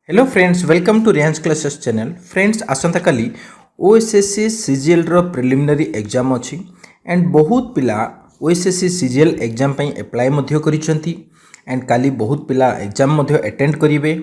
Hello friends welcome to Riyans classes channel friends आसंता काली OSSC CGL रो प्रिलिमिनरी एग्जाम अछि एंड बहुत पिला ओएसएससी सीजीएल एग्जाम पई अप्लाई मध्य करिसंती एंड काली बहुत पिला एग्जाम मध्य अटेंड करिवे।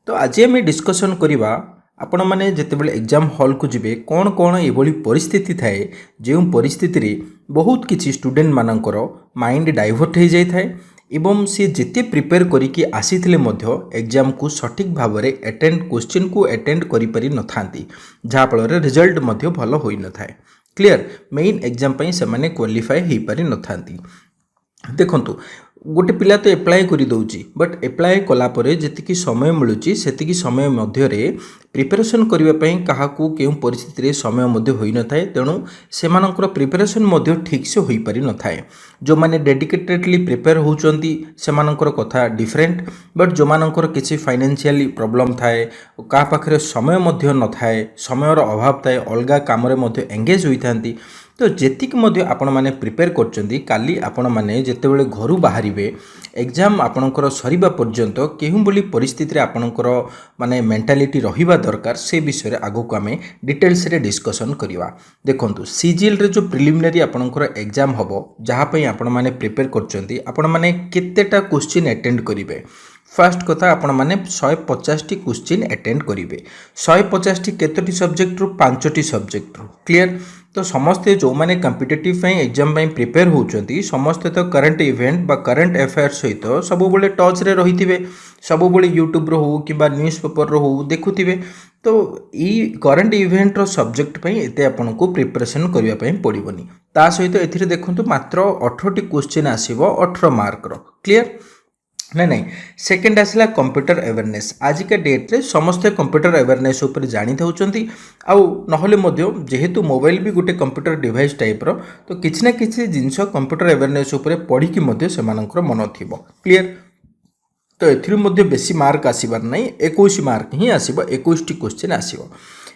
तो आज हम डिस्कशन करिवा आपण माने जेतेबेले एग्जाम हॉल को जिवे कोन कोन एभली परिस्थिति थाए जे परिस्थिति रे बहुत किछि स्टूडेंट मानकर माइंड डाइवर्ट हो जाय थाए एवं सी जिते प्रिपेयर करिकी आसीथिले मध्य एग्जाम को सठिक भाव में अटेंड क्वेश्चन को अटेंड करि पारि न थांती जहा फल रिजल्ट मध्य भल होई न थाए। क्लियर मेन एग्जाम पई से माने क्वालिफाई हेई पारि न थांती। देखंतु गोटे पिला तो एप्लाय करि दउची बट एप्लाय कला परे जतिकी समय मिलुची सेतिकी समय मध्य रे प्रिपरेशन करिवा पई काहाकू केउ परिस्थिति रे समय मध्य होई न थाए तेणु सेमानकर प्रिपरेशन मध्य ठीक से होई पारि न थाए। जो माने डेडिकेटेडली प्रिपेयर होउचंती सेमानकर कथा डिफरेंट बट जो मानकर किछि फाइनेंशियली प्रॉब्लम थाए का पाखरे समय मध्य न थाए समयर अभाव थाए अलगा काम रे मध्य एंगेज होई थांती। तो जेतिक मध्य आपण माने प्रिपेयर करचंती काली आपण माने जेतेबेले घरु बाहरिबे एग्जाम आपणकर सरीबा पर्यंत केहु बोली परिस्थिति रे आपणकर माने मेंटालिटी रहिबा दरकार से विषय रे आगो को आमे डिटेल्स रे डिस्कशन करिवा। देखंतु सीजीएल रे जो प्रिलिमिनरी आपणकर एग्जाम हबो जहा पई आपण माने प्रिपेयर करचंती आपण माने केतेटा क्वेश्चन अटेंड करिवे। फर्स्ट कथा आपण माने 150 टी क्वेश्चन अटेंड करिवे 150 टी केतोटी सब्जेक्ट रु 5 टी सब्जेक्ट रु। क्लियर तो समस्ते जो माने कॉम्पिटिटिव एग्जाम प्रिपेयर होउचंती समस्ते तो करंट इवेंट बा करंट अफेयर सहित सब बेले टच रे रहिथिबे सब बेले यूट्यूब रो हो किबा न्यूज़ पेपर रो हो देखुथिबे। तो ई करंट इवेंट रो सब्जेक्ट पई एते आपन को प्रिपरेशन करिया पई पड़िबोनी ता सहित एथिरे देखंतु मात्र 18 टी क्वेश्चन आसीबो 18 मार्क रो। क्लियर नहीं सेकेंड आसला कंप्यूटर अवेयरनेस आजिका डेट रे समस्ते कंप्यूटर अवेयरनेस ऊपर जानी थाउचंती आउ नहले मध्य जेहेतु मोबाइल भी गोटे कंप्यूटर डिवाइस टाइप रो तो किछि ना किछि जिंस कंप्यूटर अवेयरनेस ऊपर पढ़ी कि मध्य सेमानकर मन थिबो। क्लियर तो एथिरु मध्य बेसी मार्क आसीबार नै 21 मार्क ही आसीबो 21 टी क्वेश्चन आसीबो।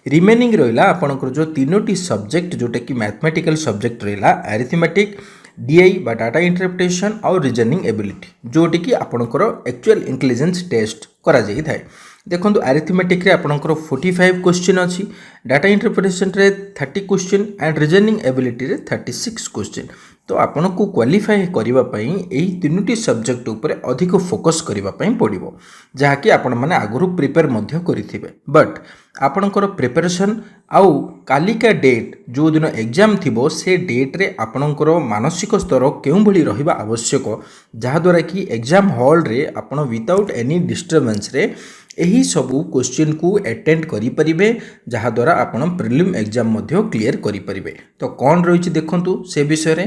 रिमेनिंग रहिला आपनकर जो तीनोटी सब्जेक्ट जोटा कि मैथमेटिकल सब्जेक्ट रहिला अरिथमेटिक डीआई बा डाटा इंटरप्रिटेशन और रीजनिंग एबिलिटी जोटी कि आपनकर एक्चुअल इंटेलिजेंस टेस्ट करा जाई थाए। देखंतु अरिथमेटिक रे आपनकर 45 क्वेश्चन अछि डाटा इंटरप्रिटेशन रे 30 क्वेश्चन एंड रीजनिंग एबिलिटी रे 36 क्वेश्चन। तो आपन को क्वालिफाई करिवा पई एही तीनोटी सब्जेक्ट ऊपर अधिक फोकस करिवा पई पड़िबो जहा कि आपण माने आगुरु प्रिपेयर मध्य करिथिबे बट आपणकर प्रिपरेशन आउ कालिका डेट जो दिन एग्जाम थिबो से डेट रे आपणकर मानसिक स्तर केउ भली रहिबा आवश्यक जहा द्वारा कि एग्जाम हॉल रे आपण विदाउट एनी डिस्टर्बेंस रे एही सबु क्वेश्चन को अटेंड करि परिबे जहा द्वारा आपण प्रीलिम एग्जाम मध्य क्लियर करि परिबे। तो कोन रहिछि देखंतु से विषय रे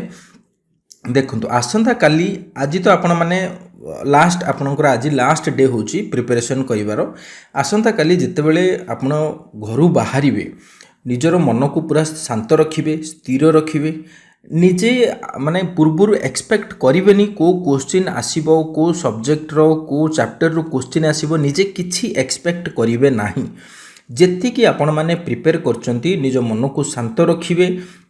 देखंतु आसंता काली आज तो आपण माने लास्ट आपनकर आज लास्ट डे होची प्रिपरेशन करिवार आसंता काली जितेबेले आपण घरु बाहरिबे निजर मन को पूरा शांत रखिबे स्थिर रखिबे निजे माने पूर्वरु एक्सपेक्ट करिवेनी को क्वेश्चन आसीबो को सब्जेक्ट रो को चैप्टर रो क्वेश्चन आसीबो निजे किछि एक्सपेक्ट करिवे नाही जेति कि आपण माने प्रिपेयर करचंती निज मन को शांत रखिबे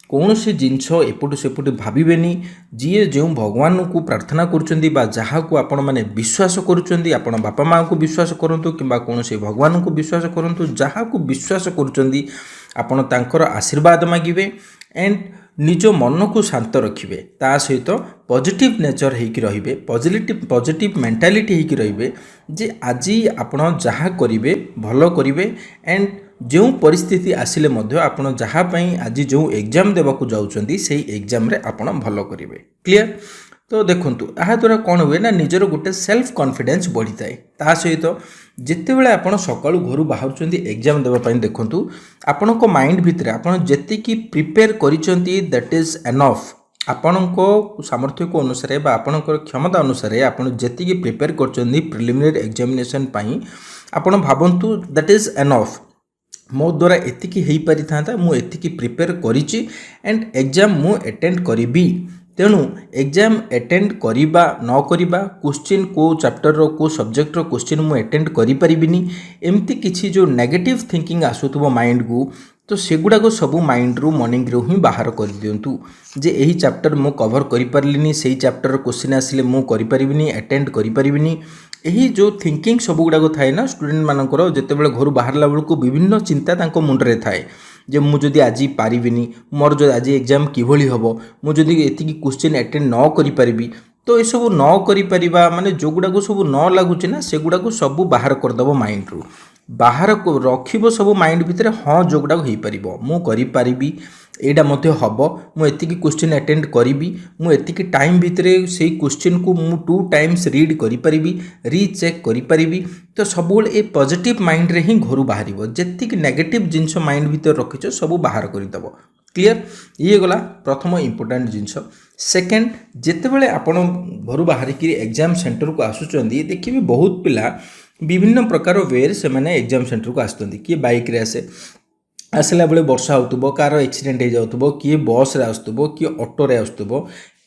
कौन से जिनस एपटू सेपटू भावेनि जी जो भगवान को प्रार्थना करुँच जहाँ को आपण मैंने विश्वास करुँच आपण बापा माँ को विश्वास करूँ कि कौन से भगवान को विश्वास करूँ जहाँ को विश्वास करुँच आपण तांकर आशीर्वाद मागिबे एंड निज मन को शांत रखिबे ता सहित पॉजिटिव नेचर हेकि रहिबे पॉजिटिव मेंटालिटी हेकि रहिबे जे आज आपण जहाँ करिवे भलो करिवे एंड जो परिस्थिति आसिले मध्य आपण जहाँ पई आज जो एग्जाम देबाकू जाउचंदी सेही एग्जाम रे आपण भलो करिवे। क्लियर तो देखंतु आहा द्वारा कोन हुए ना निजर गोटे सेल्फ कॉन्फिडेंस बढ़ी थाए ता सहित जितेबेले आपण सकाळु घरु बाहरचंदी एग्जाम देबा पई देखंतु आपण को माइंड भितरे आपण जेति की प्रिपेयर करिचंती दैट इज एनफ आपण को सामर्थ्य को अनुसार बा आपण को क्षमता अनुसार आपण जेति की प्रिपेयर करचंदी प्रिलिमिनरी एग्जामिनेशन पई आपण भाबंतु दैट इज एनफ मो द्वारा एतिकी हेई पारि थांता मु एतिकी प्रिपेयर करिछि एंड एग्जाम मु अटेंड करिबी तेणु एग्जाम अटेंड करिबा न करिबा क्वेश्चन को चैप्टर रो को सब्जेक्ट रो क्वेश्चन मु अटेंड करि परिबिनी एमती किछि जो नेगेटिव थिंकिंग आसुतबो माइंड को तो सेगुड़ा को सब माइंड रू मॉर्निंग रू ही बाहर कर दिंतु जे यही चैप्टर मु कवर करि परलिनी सेही चैप्टर क्वेश्चन आसिले मु करि परिबिनी अटेंड करि परिबिनी यही जो थिंकिंग सब गुड़ाक थाए ना स्टूडेंट मानकर जितेबाला घर बाहरला बेलू विभिन्न चिंता मुंडे थाए जे मुझे आज पारिनी मोर जो आज एग्जाम किभली हम मुझे एति क्वेश्चन अटेंड न करि तो ये सब न करि माने जो गुड़ाक सब न लगुच ना से गुड़ाक सब बाहर करदेव माइंड रु बाहर रखिब सब माइंड भितर हाँ जो गुड़ाक हो पार मुझे एटा मध्य हम मुझे क्वेश्चन अटेंड करी मुझे टाइम भितर से क्वेश्चन को मु 2 टाइम्स रीड करी रीचेक करी तो सब ए पॉजिटिव माइंड रे ही घर बाहर जी नेगेटिव जिनस माइंड भितर रखिच सब बाहर करदेव क्लियर ये गला प्रथम इंपोर्टेंट जिनस सेकेंड जितेबाला आपण घर बाहर एग्जाम सेंटर को आसुँच देखिए बहुत पिला विभिन्न प्रकार वे से मैंने एग्जाम सेंटर को आसुँच किए बाइक रे आसला बेले वर्षा होतुबो कार एक्सीडेंट हो जाउतुबो किए बस रे आसुतुबो किए ऑटो रे आसुतुबो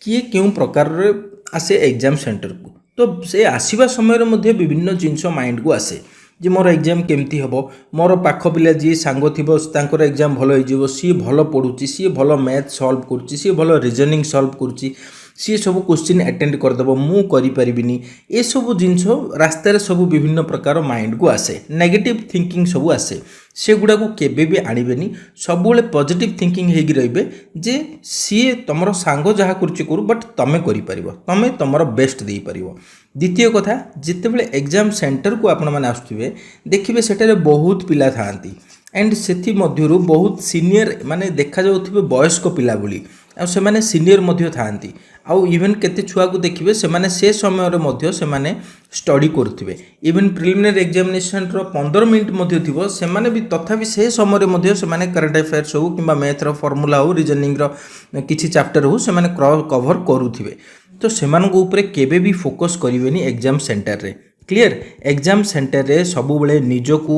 किए क्यों प्रकार रे आसे एग्जाम सेंटर को तो से आसीबा समय मध्ये विभिन्न जिनस माइंड को आसे जे मोर एग्जाम केमती हम मोर पाख पिला जी सांग थिबो तांकर एग्जाम भलो हो जिवो सी भलो पढुची सी भलो मैथ सॉल्व करूची सी भलो रीजनिंग सॉल्व करूची सी सब क्वेश्चन अटेंड करदेव मु करि परिबिनी ए सब जिनस रास्तार सब विभिन्न प्रकार माइंड को आसे नेगेटिव थिंकिंग सब आसे से गुड़ा को केबे भी आणिबेनी सबुले पॉजिटिव थिंकिंग हेगी रहिबे जे सी तमरो सांग जहा करछि करू बट तमे करि परिबो तमे तमरो बेस्ट देई परिबो द्वितीय कथा जितेबाला एग्जाम सेंटर को आपण माने आसुथिबे देखिबे सेटारे बहुत पिला थांती एंड सेथि मध्यरु बहुत सीनियर माने देखा जाउथिबे वयस्क पिला बोली आ से माने सीनियर मध्य थांती आउ इवन केते छुआ को देखिबे से माने से समय रे मध्य से माने स्टडी करथिबे इवन प्रिलिमिनरी एग्जामिनेशन रो 15 मिनिट मध्य थिबो से माने भी तथापि से समय रे मध्य से माने करंट अफेयर्स हो किबा मैथ रो फार्मूला हो रीजनिंग रो किछि चैप्टर हो से माने कवर करूथिबे तो सेमान को ऊपर केबे भी फोकस करिवेनी एग्जाम सेंटर रे क्लियर एग्जाम सेंटर रे सबु बेले निजको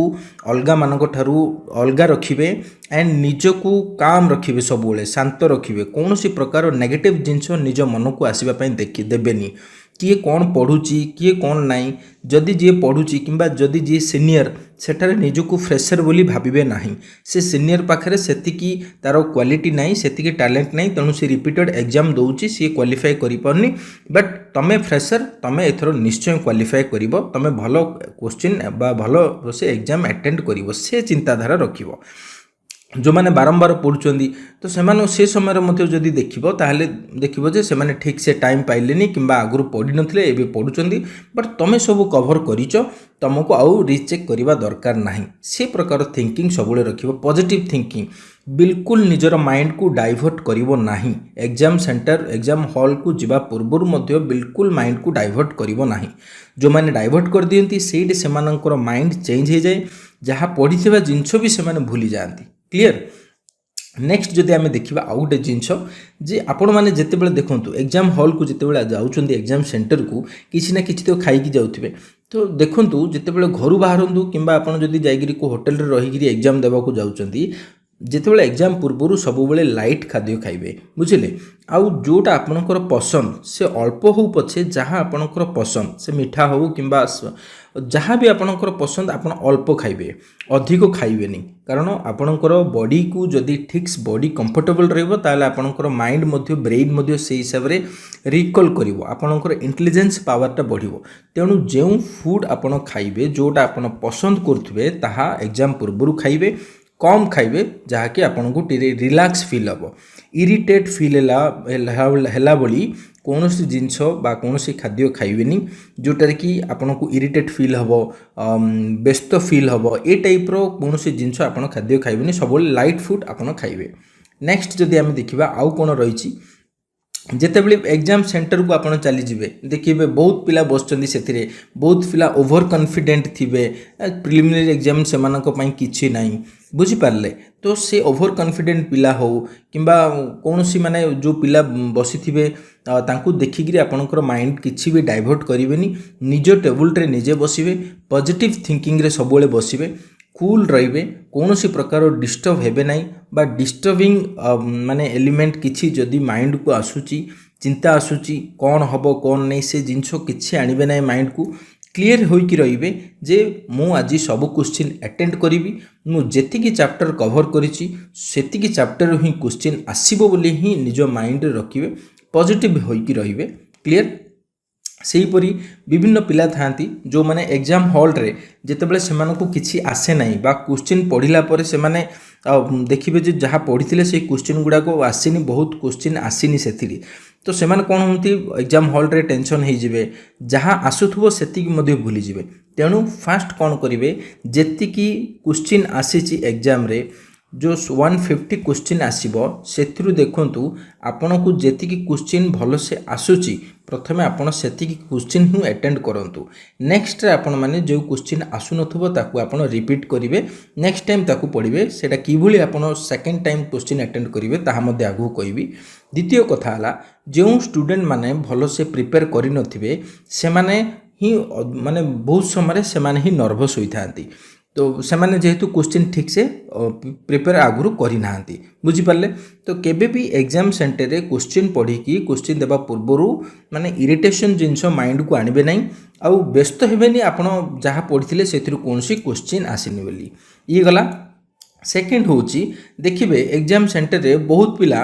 अलगा मानक ठारू अलगा रखिबे एंड निजको काम रखिबे सबु बेले शांत रखिबे कौनसी प्रकार नेगेटिव जिंस निज मन को आसीबा पई देखि देबेनी किए कौन पढ़ुची किए कौन नाई जदि जी पढ़ुची किंबा जदि जी सीनियर सेठारे निजको फ्रेशर बोली भाबिबे नाही से सीनियर पाखरे सेतिकी तार क्वालिटी नाही सेतिकी टैलेंट नाही तेणु से रिपीटेड एग्जाम दउची से क्वालिफाई करि परनी बट तमे फ्रेशर तमे एथरो निश्चय क्वालिफाई करिवो तमे भलो क्वेश्चन बा भलो से एग्जाम अटेंड करिवो से चिंताधारा रखिवो जो मैंने बारंबार पढ़ुंट तो से समय मध्य जदि देखिबो ताहले देखिबो जे से माने ठीक से टाइम पाइलेनी किंबा आगुरु पढ़ी नथिले एबे पढ़ुचंदी बट तमे सब कवर करिचो तुमको आउ रीचेक करबा दरकार नाही से प्रकार थिंकिंग सबुले रखिबो पॉजिटिव थिंकिंग बिल्कुल निजर माइंड को डाइवर्ट करिवो नाही एग्जाम सेंटर एग्जाम हॉल को जिबा पूर्वरु मध्य बिल्कुल माइंड को डाइवर्ट करिवो नाही जो माने डाइवर्ट कर दियंती सेठी सेमानकर माइंड चेंज हो जाए जहाँ पढ़िथिबा जिंस भी से माने भूली जाती क्लियर नेक्स्ट जदि आम देखा आउ गोटे जिनस जे आपण मैंने जितेबाला देखूँ एग्जाम हॉल को जितेबाला जाउछंती एग्जाम सेंटर को किसी ना किसी तो खाई जाउथिबे तो देखूँ जितेबाला घर बाहरतु किंबा आपण जदि जाइगिरी को होटल रे रहिगिरी एग्जाम देवाक जाउछंती जितेबाला एग्जाम पूर्वर सब बेले लाइट खाद्य खाइबे बुझिले आउ जोटा आपणकर पसंद से अल्प हो पछे जहाँ आपणकर पसंद से मीठा हो किंबा जहाँ भी आपणकर पसंद आपण अल्प खाइबे अधिक खाइबेनी कारण आपणकर बॉडी को जदि ठीक बॉडी कंफर्टेबल रहइबो ताले आपणकर माइंड मध्य ब्रेन मध्य से हिसाब रे रिकॉल करिवो आपणकर इंटेलिजेंस पावरटा बढ़िवो तेणु जेउ फूड आपण खाइबे जोटा आपण पसंद करथुबे ताहा एग्जाम पूर्वर खाइबे कम खाइबे जहाँकि आपन को रिलैक्स फील हम इरिटेट फील है बोली कौन सी जिनस बा कौन सी खाद्य खाइबेनी जोटार कि आपन को इरिटेट फील हम व्यस्त फील हम ए टाइप रो कौन सी जिनस आपन खाद्य खाइबेनी सब लाइट फूड आपन खाइबे नेक्स्ट जदि आम देखा आउ कौन रही जितेबाला एग्जाम सेंटर को आपड़ चलीजे देखिए बहुत पिला बसचंदी से बहुत पिला ओवर कॉन्फिडेंट थिबे प्रिलिमिनरी एग्जाम से किछि नाही बुझिपारे तो से ओवर कॉन्फिडेंट पिला हो किंबा कौन सी माने जो पिला बसी थिबे तांकु देखिकी आपणकर माइंड किछि भी डाइवर्ट करिवेनी निज टेबुल रे निजे बसिबे पॉजिटिव थिंकिंग रे सबुले बसिबे कूल रहिबे कौन सी प्रकार डिस्टर्ब हेबे नाही बा डिस्टर्बिंग माने एलिमेंट किछि जदि माइंड को आसुची चिंता आसुची कौन हबो कौन नहीं से जिनस किछि आनिबे नाही माइंड को क्लीयर होइकी रहिबे जे मु आज सब क्वेश्चन अटेंड करिवि मु जेतिकी चैप्टर कवर करिछि सेतिकी चैप्टर ही क्वेश्चन आसीबो बोली ही निज माइंड रे रखिबे पॉजिटिव होइकी रहिबे क्लियर सेहीपरि विभिन्न पिला थांती जो माने एग्जाम हॉल रे जेतेबेले सेमानकु किछि आसे नाही बा क्वेश्चन पढ़िला परे सेमाने देखिबे जे जहाँ पढ़िथिले से क्वेश्चन गुडा को आसीनी बहुत क्वेश्चन आसीनी सेथिरि तो सेमाने कोन होंती एग्जाम हॉल रे टेंशन हे जिवे जहाँ आसुथबो सेतिकी मध्ये भूली जिवे तेणु फास्ट कोन करिवे जेतिकी क्वेश्चन आसीची एग्जाम रे जो 150 क्वेश्चन आसीबो सेथिरु देखंतु आपनको जेतिकी क्वेश्चन भलो से आसुची प्रथमे आपण सेतिकी क्वेश्चन ही अटेंड करंतु नेक्स्ट रे आपण माने जो क्वेश्चन आसु नथबो ताकू आपण रिपीट करिवे नेक्स्ट टाइम ताकू पढिबे सेटा किभली आपण सेकंड टाइम क्वेश्चन अटेंड करिवे ताहा मध्ये आगु कहबी द्वितीय कथा हला जो स्टूडेंट माने भलो से प्रिपेयर करि नथिबे से माने ही माने बहुत समय से माने ही नर्वस होई थांती तो सेमाने जेहेतु क्वेश्चन ठीक से प्रिपेयर आगुरु करि नांती बुझी पारले तो केबे भी एग्जाम सेंटर रे क्वेश्चन पढ़ी कि क्वेश्चन देबा पूर्वरु माने इरिटेशन जिंस माइंड को आनिबे नाही आउ व्यस्त हेबेनी आपण जहाँ पढ़िथिले सेथिरु कोनसी क्वेश्चन आसीनी बोली ये गला सेकेंड होची देखिबे एग्जाम सेंटर रे बहुत पिला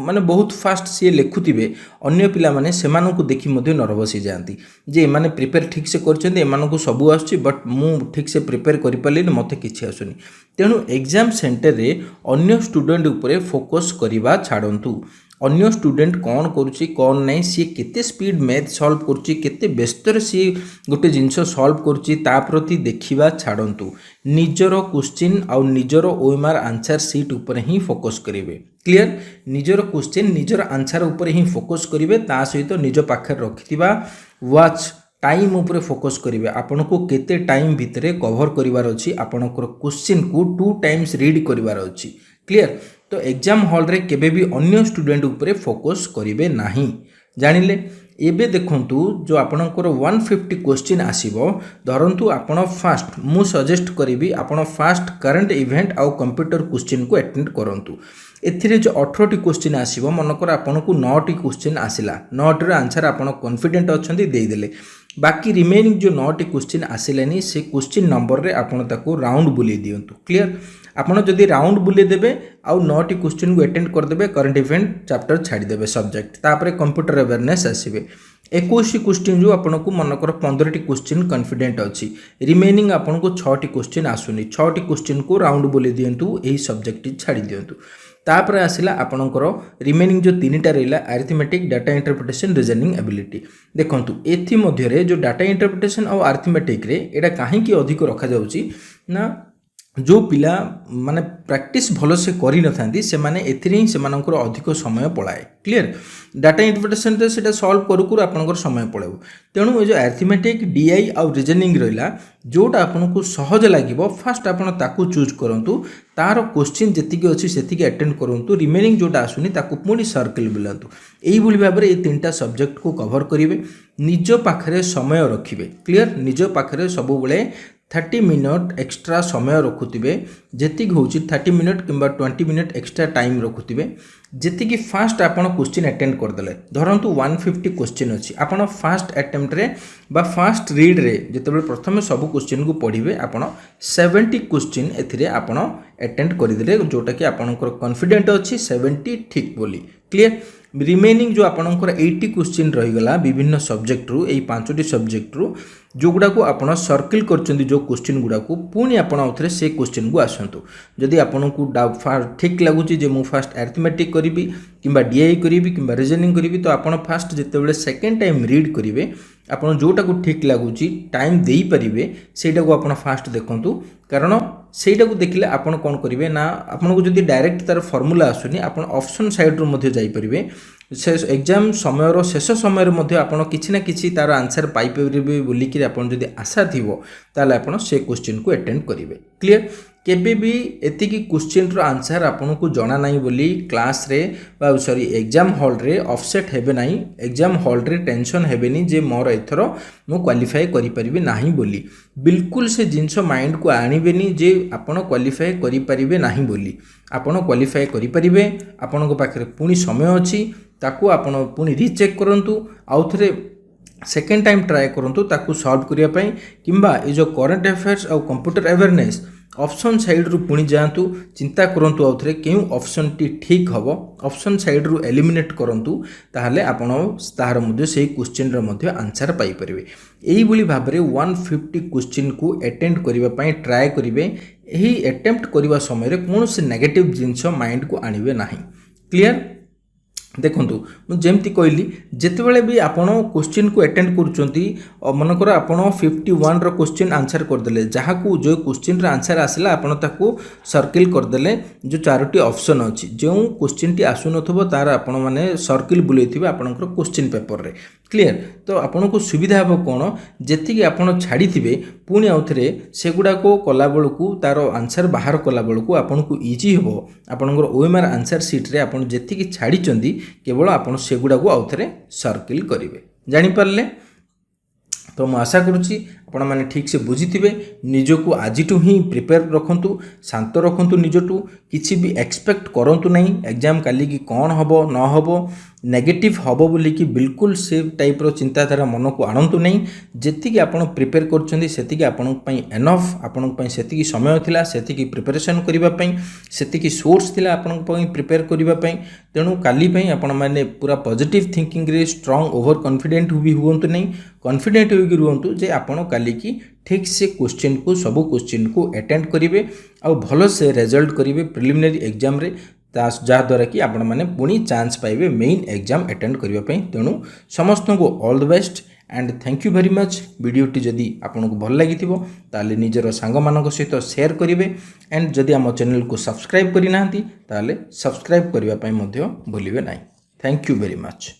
माने बहुत फास्ट सी लेखुथिबे अन्य पिला माने सेमानकु देखि मध्ये नर्वस हो जाती जे माने प्रिपेयर ठीक से करछन्ते एमानकु सबु आछी बट मु ठीक से प्रिपेयर करि पारली मते किछि आसुनी तेणु एग्जाम सेंटर रे अन्य स्टूडेंट उपरे फोकस करिबा छाडंतु अन्य स्टूडेंट कौन करुच्ची कौन नहीं सी केते स्पीड मैथ सॉल्व करुच्ची केते व्यस्तर सी गोटे जिनस सॉल्व करुच्ची ता प्रति देखिबा छाडंतु निजर क्वेश्चन आउ निजर ओएमआर आंसर सीट ऊपर ही फोकस करिवे क्लियर निजर क्वेश्चन निजर आंसर ऊपर ही फोकस करिवे ता सहित निज पाखे रखिथिबा वॉच टाइम ऊपर फोकस करिवे आपनको केते टाइम भितरे कवर करिवार अछि आपनकर क्वेश्चन को 2 टाइम्स रीड करिवार अछि क्लियर तो एग्जाम हॉल रे केबे भी अन्य स्टूडेंट ऊपर फोकस करिवे नाही जानिले एबे देखंतु जो आपनकर 150 क्वेश्चन आसीबो धरंतु आपण फास्ट मु सजेस्ट करिवि आपण फास्ट करंट इवेंट आउ कंप्यूटर क्वेश्चन को अटेंड करंतु एथिरे जो 18 टी क्वेश्चन आसीबो मनकर आपनको 9 टी क्वेश्चन आसिला 9 टी आंसर आपण कॉन्फिडेंट अछंती देई देले बाकी रिमेनिंग जो 9 टी क्वेश्चन आसिलेनी से क्वेश्चन नंबर रे आपण ताको राउंड बुले दियंतु क्लियर आपण जदि राउंड बुले देबे आउ 9 टी क्वेश्चन को अटेंड कर देबे करंट इवेंट चैप्टर छाड़ी देबे सब्जेक्ट तापरे कंप्यूटर अवेयरनेस आसीबे 21 क्वेश्चन जो आपनको मनकर 15 टी क्वेश्चन कॉन्फिडेंट अछि रिमेनिंग आपनको 6 टी क्वेश्चन आसुनी 6 टी क्वेश्चन को राउंड बुले दियंतु एही सब्जेक्ट छाड़ी दियंतु तापर आसिला आपणकर रिमेनिंग जो 3टा रहिला arithmetic data interpretation reasoning ability देखंतु एथि मध्य रे जो डाटा इंटरप्रिटेशन और अरिथमेटिक रे एटा काहे की अधिक रखा जाउची ना जो पिला माने प्रैक्टिस भलो से करि न थांती से माने एथिरे ही सेमानकर अधिक समय पळाए क्लियर डाटा इंटरप्रिटेशन रे सेटा सॉल्व करू करू आपनकर समय पळेबो तेणु ए जो अरिथमेटिक डीआई और रीजनिंग रहिला जोटा आपनको सहज लागिबो फास्ट आपण ताकू चूज करंतु तार क्वेश्चन जेतिकी अछि सेतिकी अटेंड करंतु रिमेनिंग जोटा आसुनी ताकू पुणी सर्कल बुलंतु एही भली भाबरे ए तीनटा सब्जेक्ट को कवर करिवे निज पाखरे समय रखिबे क्लियर निज पाखरे सब बेले 30 मिनट एक्स्ट्रा समय रखुथिबे जेतिक होची 30 मिनट किंबा 20 मिनट एक्स्ट्रा टाइम रखुथिबे जेतिकी फास्ट आपण क्वेश्चन अटेंड कर देले धरंतु 150 क्वेश्चन अछि आपण फास्ट अटेम्प्ट रे बा फास्ट रीड रे जेतेबेले प्रथमे सब क्वेश्चन को पढिबे आपण 70 क्वेश्चन एथिरे आपण अटेंड कर देले जोटा कि आपनकर कॉन्फिडेंट अछि 70 ठीक बोली क्लियर रिमेनिंग जो आपनकर 80 क्वेश्चन रही गला विभिन्न सब्जेक्ट रु एई 5टी सब्जेक्ट रु जो गुडा को आपण सर्किल करचंदी जो क्वेश्चन गुडा को पुणी आपण आउथरे से क्वेश्चन को आसंतु जदि आपनकु ठीक लागुची जे मु फास्ट अरिथमेटिक करिवि किंबा डीआई करिवि किंबा रीजनिंग करिवि तो आपण फास्ट जेतेबेले सेकंड टाइम रीड करिवे आपण जोटा को ठीक लागुची टाइम देई परिबे सेटा को आपण फास्ट देखंतु कारण सेटा को देखिले आपण कोन करिवे ना आपण को जदि डायरेक्ट तार फार्मूला आसुनी आपण ऑप्शन साइड रो मध्ये जाई परिबे से एग्जाम समय रो शेष समय रे मध्ये आपण किछि ना किछि तार आंसर पाई परिबे बोली कि आपण जदि आशा थिवो ताले आपण से क्वेश्चन को अटेंड करिवे क्लियर केबे भी एतिकी क्वेश्चन रो आंसर आपन को जणा नाही बोली क्लास रे बा सॉरी एग्जाम हॉल रे ऑफसेट हेबे नाही एग्जाम हॉल रे टेंशन हेबेनी जे मोर एथरो मु क्वालिफाई करि परिबे नाही बोली बिल्कुल से जिंस माइंड को आनिबेनी जे आपन क्वालिफाई करि परिबे नाही बोली आपन क्वालिफाई करि परिबे आपन को पाखरे पुनी समय अछि ताकू आपन पुनी रीचेक करंतु आउ थरे सेकेंड टाइम ट्राए करंतु ताकू सॉल्व करिया पई किंबा ए जो करंट अफेयर्स और कंप्यूटर अवेयरनेस ऑप्शन साइड रु पुणी जातु चिंता करंतु आउथरे केउ ऑप्शन टी ठीक हबो ऑप्शन साइड रु एलिमिनेट करंतु ताहले आपण तार मध्ये सेही क्वेश्चन रो मध्ये आंसर पाई परिबे एही बोली भाबरे 150 क्वेश्चन को अटेंड करिवा पई ट्राए करिवे एही अटेम्प्ट करिवा समय रे कोनोसी नेगेटिव जिंस माइंड को आनिबे नाही क्लियर देखंतु जेमती कहली जितेबाला भी आपण क्वेश्चन को अटेंड करुँच मनकर आप 51 रो क्वेश्चन आंसर करदे जहाँ को जो क्वेश्चन आंसर आसला आपण ताकू सर्किल करदे जो 4टी ऑप्शन अच्छी जो क्वेश्चन टी आसुन तार आपण मैंने सर्किल बुलेइथिबे आपनकर क्वेश्चन पेपर रे क्लियर तो आपन को सुविधा हे कौन जी आपड़ छाड़ी पुणी आउ थे सेगुड़ा को कला बेलू तार आंसर बाहर कला बेलू आपन को इजी हे आपंकर ओएमआर आंसर सीट्रे आपन जी छाड़ी केवल आपन सेगुड़ा को आउ थे सर्किल करेंगे जानीपारे तो मैं आशा करुच्ची आपण मैंने ठीक से बुझीथिबे निजको आजिटू ही प्रिपेयर रखंतु शांत रखंतु निजटू किछि भी एक्सपेक्ट करंतु नहीं एग्जाम काली की कौन हबो न हबो नेगेटिव हबो बोली कि बिल्कुल से टाइप रो चिंताधारा मन को आणंतु नहीं जेतिकी आपण प्रिपेयर करछंदी सेतिकी आपण पई एनफ आपण पई सेतिकी समय थिला सेतिकी प्रिपरेशन करिवा पई सेतिकी सोर्स थिला आपण पई प्रिपेयर करिवा पई तेणु काली पई आपण माने पूरा पॉजिटिव थिंकिंग रे स्ट्रांग ओवर कॉन्फिडेंट भी हुवंतु नहीं कॉन्फिडेंट होगी रुहंतु जे आपण काली की ठीक से क्वेश्चन को सब क्वेश्चन को अटेंड करेंगे आ भल से रिजल्ट करेंगे प्रिलिमिनरी एग्जाम रे जहाँद्वारा कि आपण मैंने पुणी चांस पाइबे मेन एग्जाम अटेंड करने तेणु समस्त को all the best and thank you very much वीडियोटी जदि आपको भल लगी ताले निजर सांग मानक सहित शेयर करेंगे एंड जदि आम चैनल को सब्सक्राइब करना ताले सब्सक्राइब करने भूलिए ना थैंक यू वेरी मच।